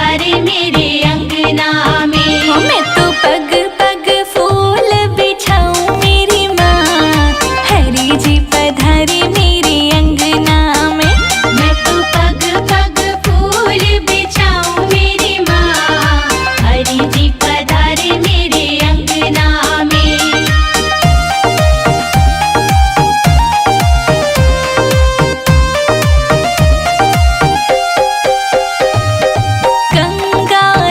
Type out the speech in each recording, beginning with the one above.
पधारे मेरे अंगना में। मैं तो पग पग फूल बिछाऊं मेरी माँ, हरी जी पधारे मेरे अंगना में। मैं तो पग पग फूल बिछाऊं मेरी माँ, हरि जी पधारे मेरे अंगना में। गंगा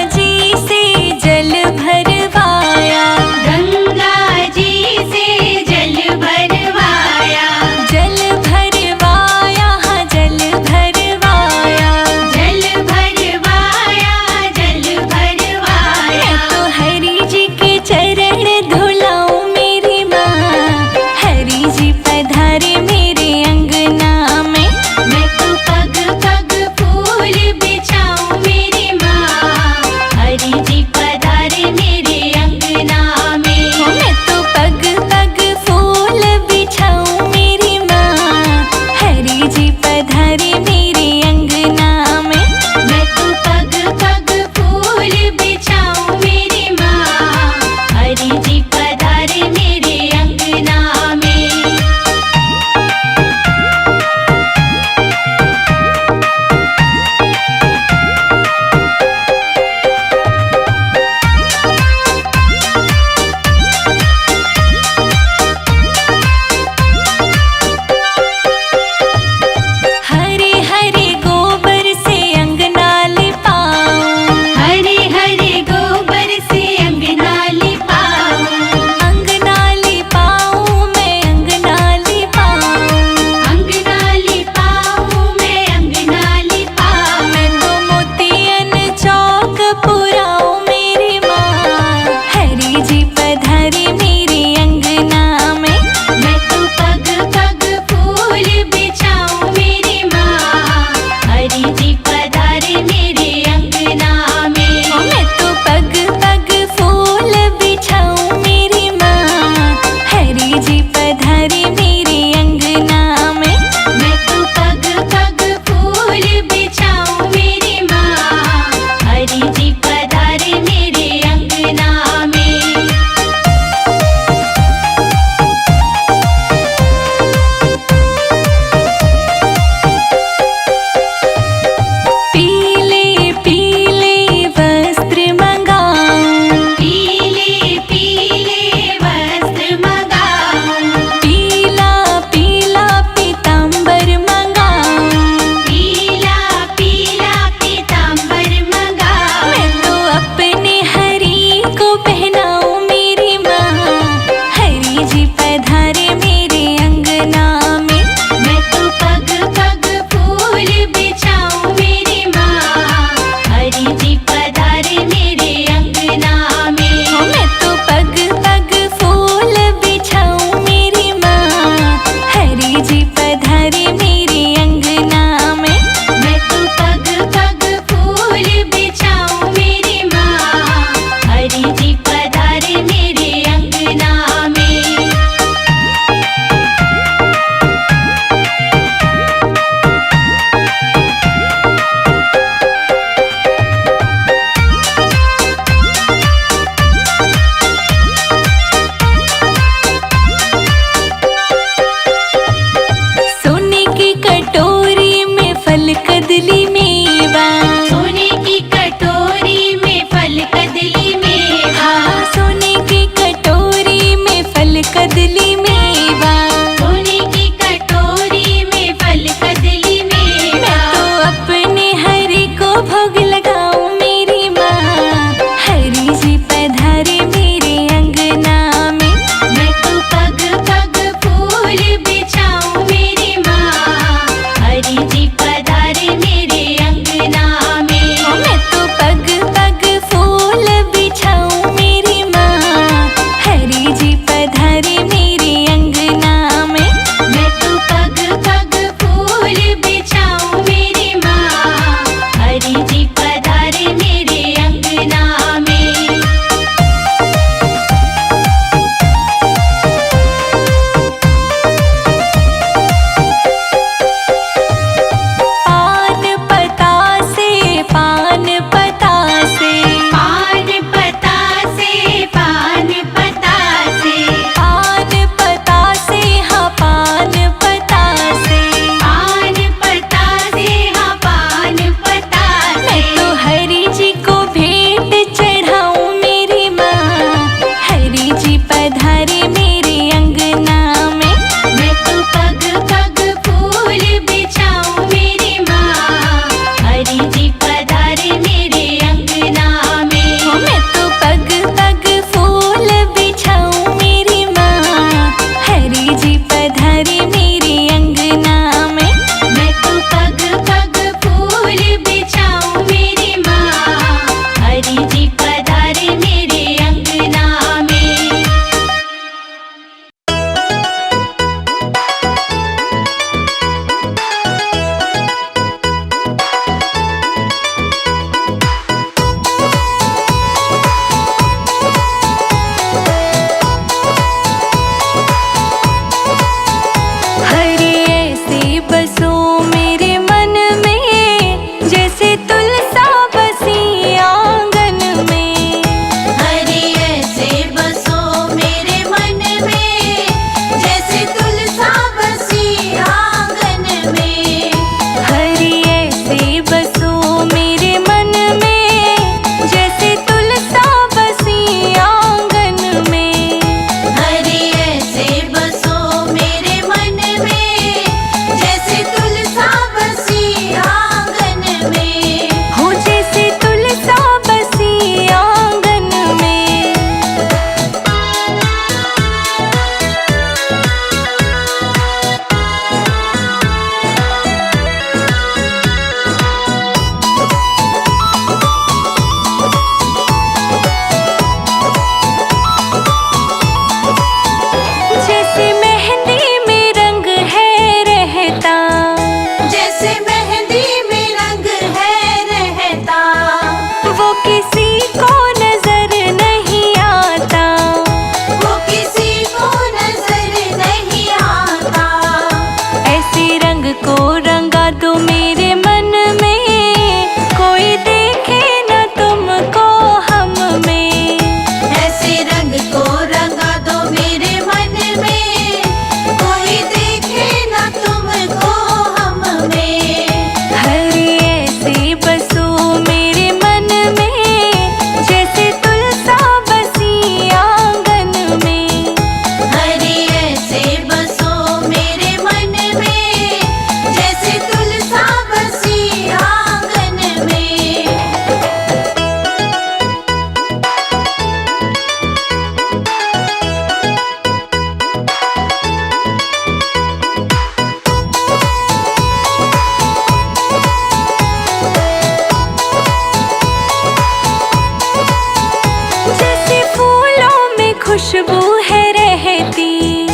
खुशबू है रहती,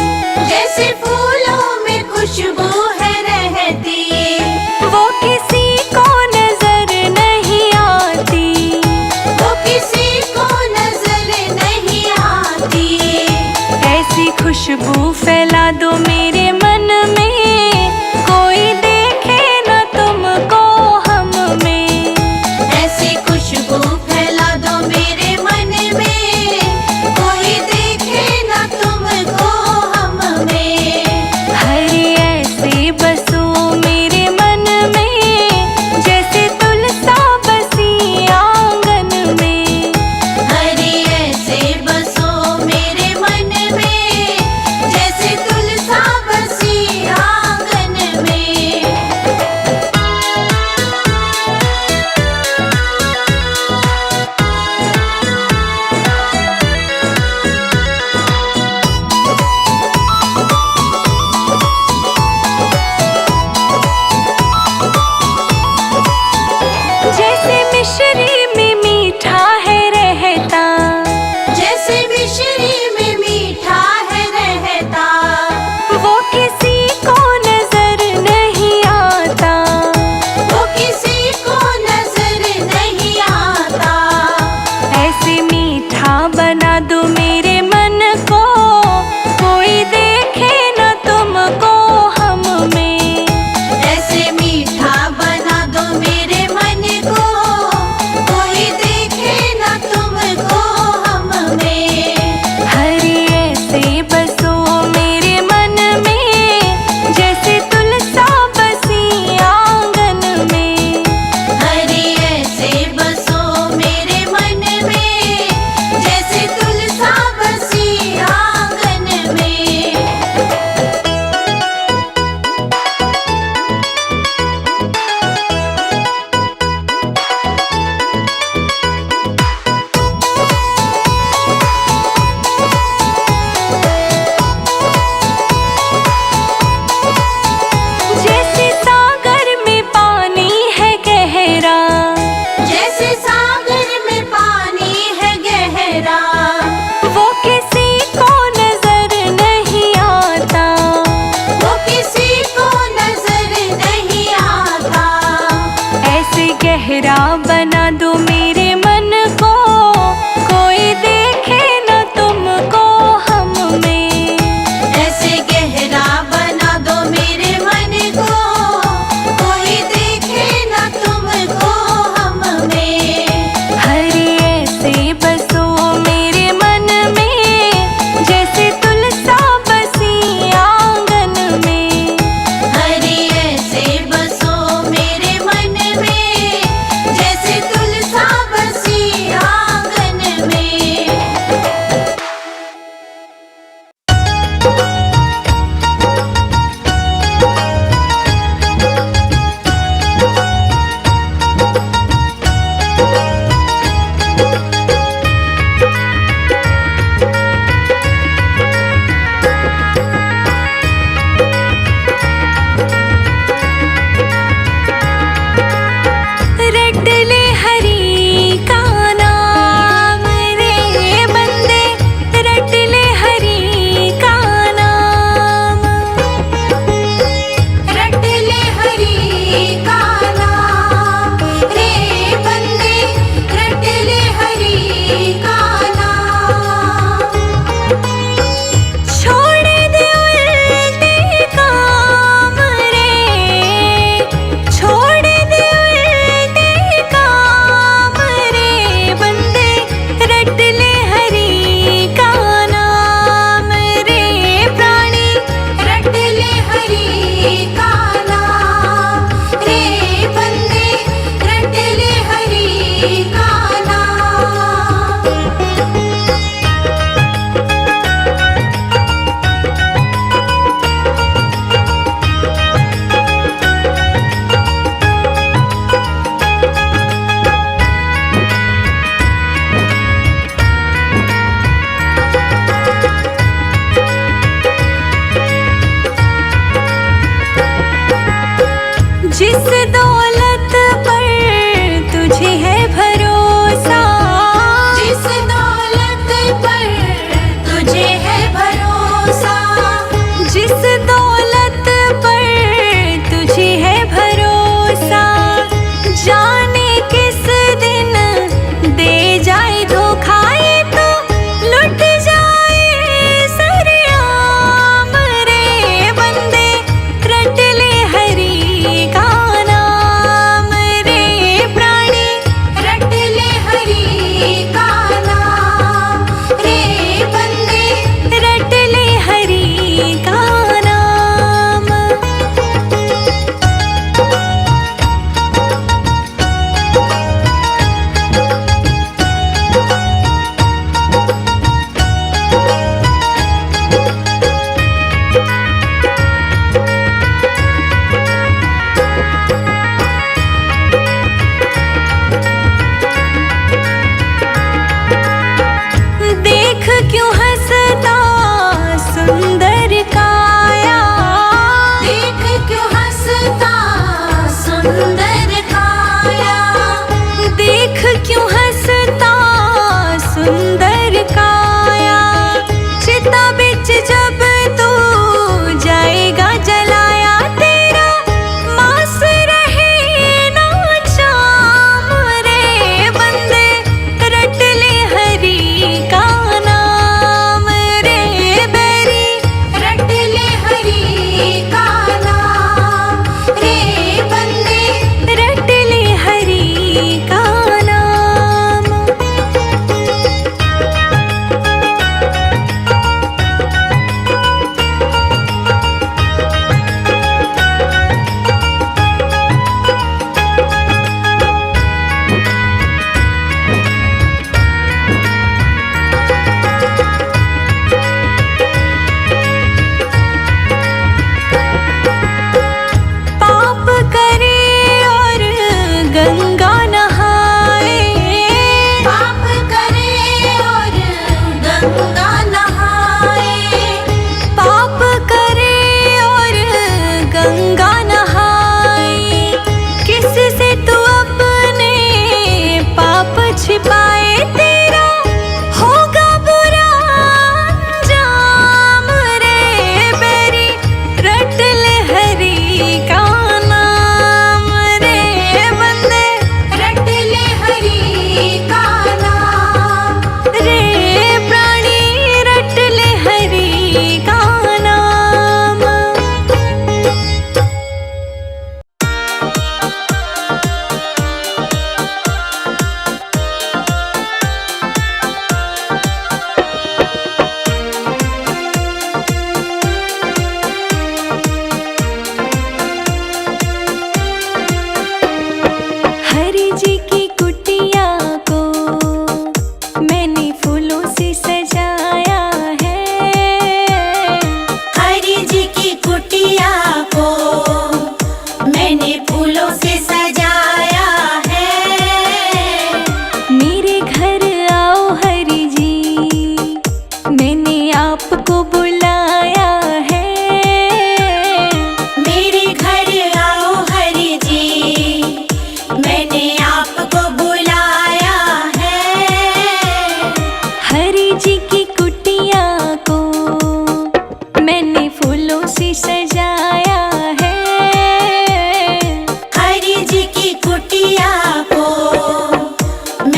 जैसे फूलों में खुशबू है रहती, वो किसी को नजर नहीं आती, वो किसी को नजर नहीं आती। ऐसी खुशबू फैला दो मेरे मन में, कोई देखे न तुमको हम में। ऐसी खुशबू फैला दो मेरे मन में, कोई देखे ना तुमको हम में। हरे ऐसे बसो मेरे मन में, जैसे तुलसा बसी आंगन में। हरी ऐसे बसो मेरे मन में, जैसे तुलसा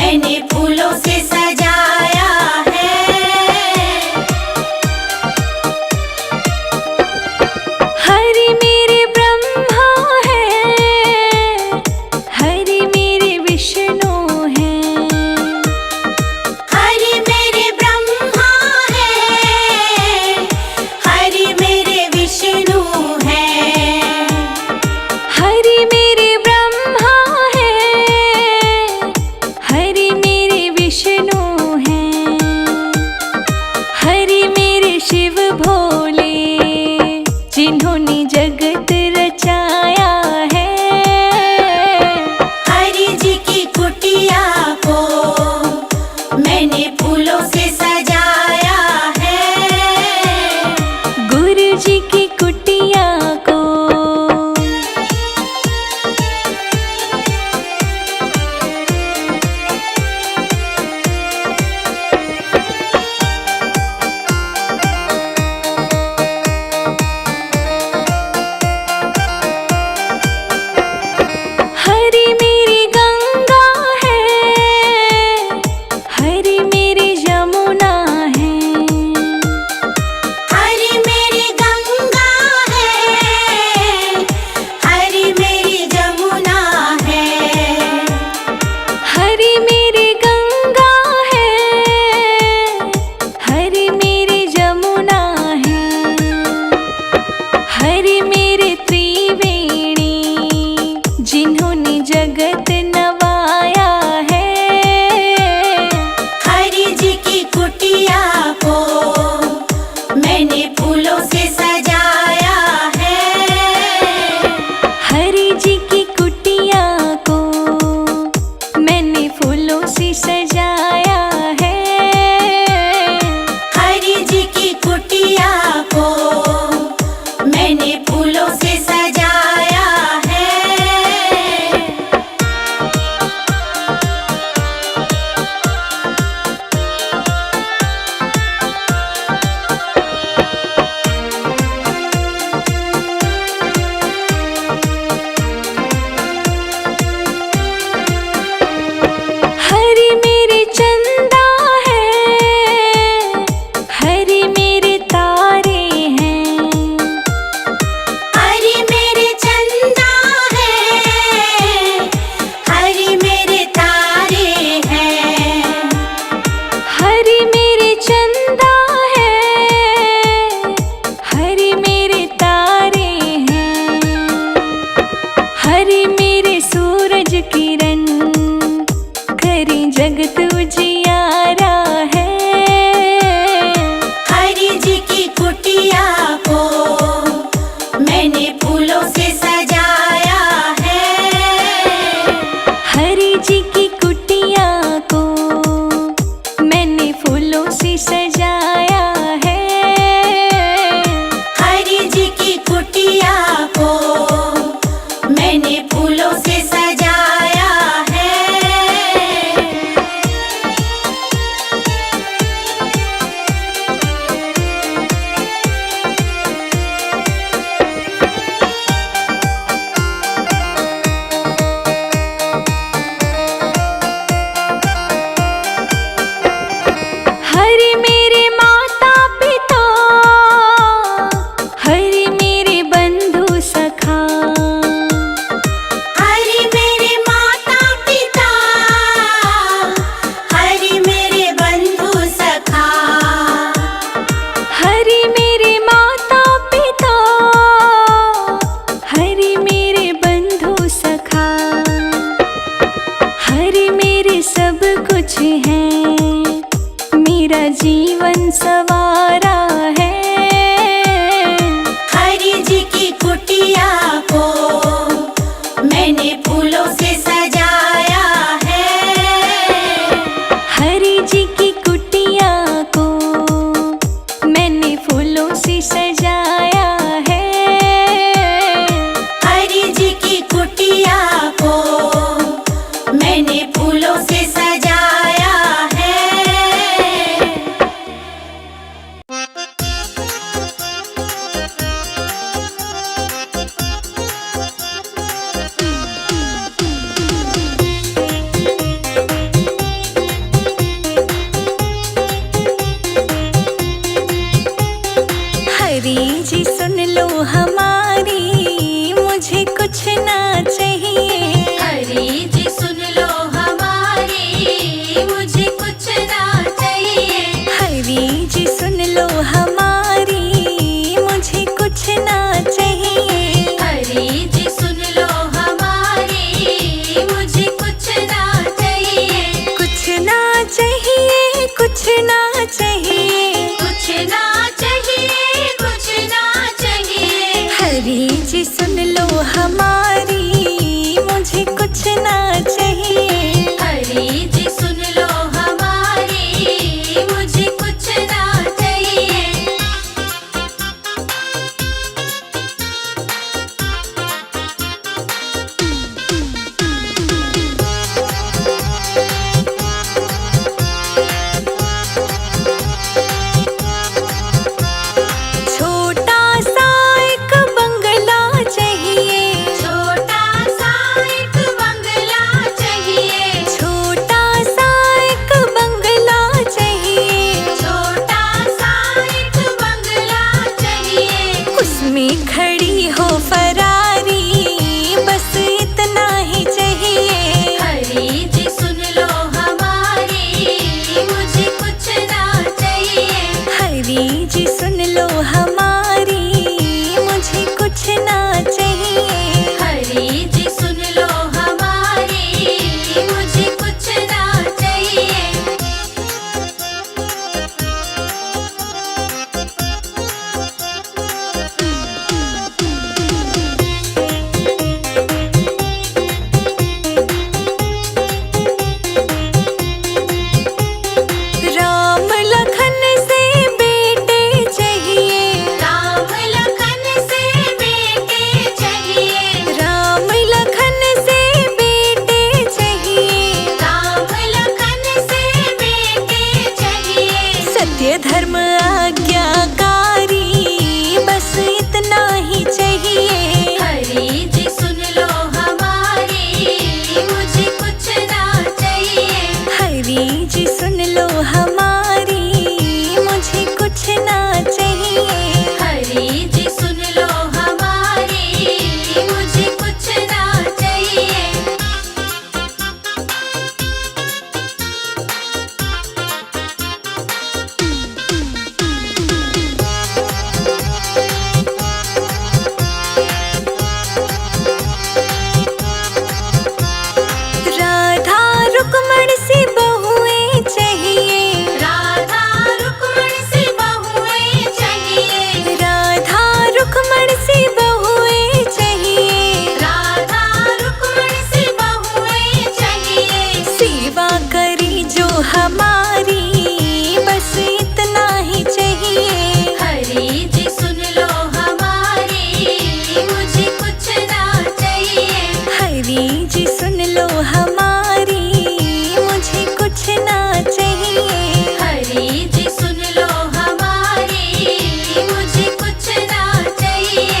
मैंने फूलों से सजाया है। हरि मेरे ब्रह्मा है, हरि मेरे विष्णु है। हरि मेरे ब्रह्मा है, हरि मेरे विष्णु है। हरि मेरे ब्रह्मा है, हरि मेरे विष्णु है। हरि मेरे शिव भोले, जिन्होंने जगत रचाया है। हरि जी की कुटिया को मैंने फूलों से सजाया है। गुरु जी की कुटिया को हरि मेरी गंगा है, हरि मेरी यमुना है। हरि मेरी गंगा है, हरि मेरी जमुना है। हरि मेरी गंगा है, हरि मेरी यमुना है। हरि मेरे त्रिवेणी, जिन्होंने जगत नवाया है। हरि जी की कुटिया को मैंने फूलों से सजाया है। हरि जी की कुटिया को मैंने फूलों से सजाया है। हरि जी की कुटिया को मैंने फूलों से सजाया है। हरि मेरे चंदा है, हरि मेरे तारे हैं। हरि मेरे चंदा है, हरि मेरे तारे हैं। हरि मेरे चंदा है, हरि मेरे तारे हैं। हरि मेरे सूरज किरण, करें जगत उजियारा है। हरि जी की कुटिया को मैंने फूलों से सजाया है। हरि जी की कुटिया को मैंने फूलों से सजाया है। हरि जी की कुटिया को मैंने फूलों से सजाया है। हरि मेरे माता पिता, हरि मेरे बंधु सखा। हरि मेरे माता पिता, हरि मेरे बंधु सखा। हरि मेरे माता पिता, हरि मेरे बंधु सखा। हरि मेरे सब कुछ है, मेरा जीवन सवारा है। हरि जी की कुटिया को मैंने फूलों से सजाया है। हरि जी की कुटिया को मैंने फूलों से सजाया है। हरि जी की कुटिया को मैंने फूलों से सजाया है। मुझे कुछ ना चाहिए। हरी जी सुन लो हमारी, मुझे कुछ ना चाहिए। हरी जी सुन लो हमारी, मुझे कुछ ना चाहिए। कुछ ना चाहिए, कुछ ना चाहिए, कुछ ना चाहिए, कुछ ना चाहिए। हरी जी सुन लो हमारी, मुझे कुछ ना चाहिए। हरी जी सुन लो हमारी, मुझे कुछ ना चाहिए। छोटा सा एक बंगला चाहिए। छोटा सा एक बंगला चाहिए। छोटा सा एक बंगला चाहिए। छोटा सा एक बंगला चाहिए। उसमें खड़ी हो फरारी, बस इतना ही चाहिए। हरी जी सुन लो हमारी, मुझे कुछ ना चाहिए। हरी जी सुन लो हमारी, मुझे कुछ ना चाहिए। हरी जी सुन लो हमारी, मुझे कुछ ना चाहिए। राम लखन से बेटे चाहिए। राम लखन से बेटे चाहिए। राम लखन से बेटे चाहिए। राम लखन से बेटे चाहिए। सत्य धर्म आज्ञाकारी, बस इतना ही चाहिए। हरी जी सुन लो हमारी, मुझे कुछ ना चाहिए। हरी जी सुन लो हमारी, मुझे कुछ ना चाहिए। हरी जी सुन लो हमारी, मुझे कुछ ना चाहिए। राधा रुक्मण सी बहुएं चाहिए। राधा रुक्मण सी बहुएं चाहिए। राधा रुक्मण सी बहुएं चाहिए। राधा रुक्मण सी बहुएं चाहिए। सेवा करी जो हमारी, बस इतना ही चाहिए। हरी जी सुन लो हमारी, मुझे कुछ ना चाहिए। हरी जी सुन लो हमारी, मुझे कुछ ना चाहिए। हरी जी सुन लो हमारी, मुझे कुछ ना चाहिए।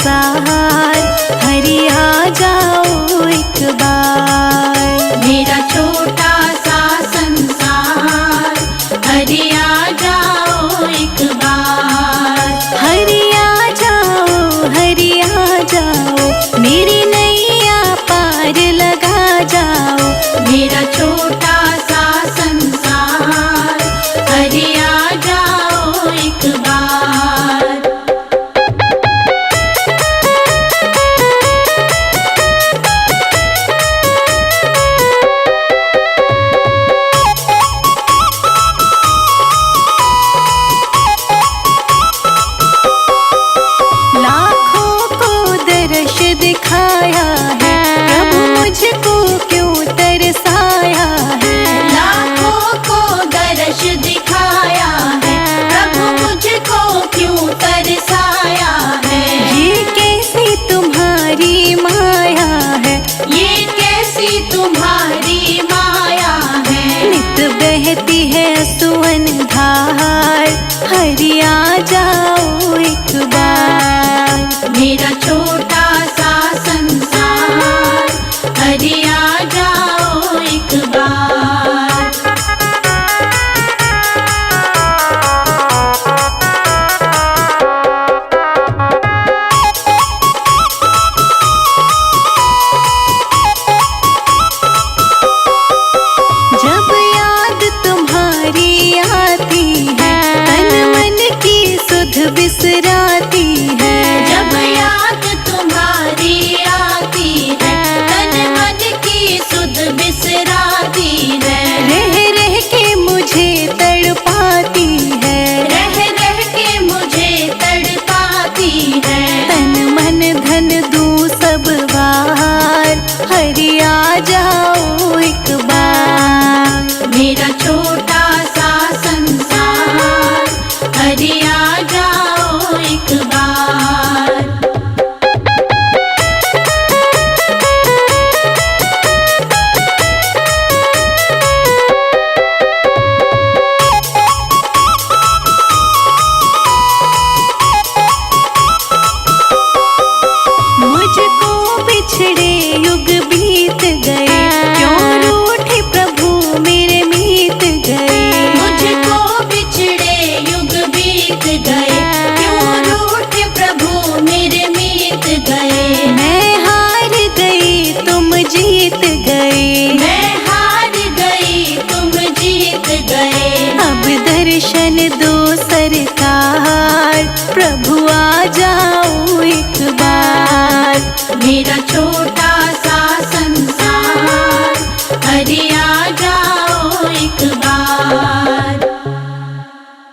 संसार, हरि आ जाओ एक बार। मेरा छोटा सा संसार, हरि आ जाओ एक बार। हरि आ जाओ, हरि आ जाओ, मेरी नैया पार लगा जाओ। मेरा छोटा सा संसार, हरि आ जाओ एक बार। लाखों को दर्श दिखाया है, प्रभु मुझको क्यों तरसाया है। लाखों को दर्श दिखाया है, प्रभु मुझको क्यों तरसाया है। ये कैसी तुम्हारी माया है, ये कैसी तुम्हारी माया है। नित बहती है सुवन धार, हरि आ जाओ एक बार। मेरा छोटा सा संसार, हरि आ जाओ एक बार। जब याद तुम्हारी आती है, तन मन की सुध बिसराती है। जब याद तुम्हारी आती है, तन मन की सुध बिसराती है। रह रह के मुझे तड़पाती है, रह रह के मुझे तड़पाती है। तन मन धन दूं सब बार, हरि आ जाओ एक बार। मेरा छोटा सा संसार, हरि आ जाओ एक बार। मुझको बिछड़े युग बीत गए, क्यों रूठे प्रभु मेरे मीत गए। मुझको बिछड़े युग बीत गए, क्यों रूठे प्रभु मेरे मीत गए। मैं हार गई तुम जीत गए, मैं हार गई तुम जीत गए। अब दर्शन दो सरकार, प्रभु आ जाओ एक बार। मेरा छोटा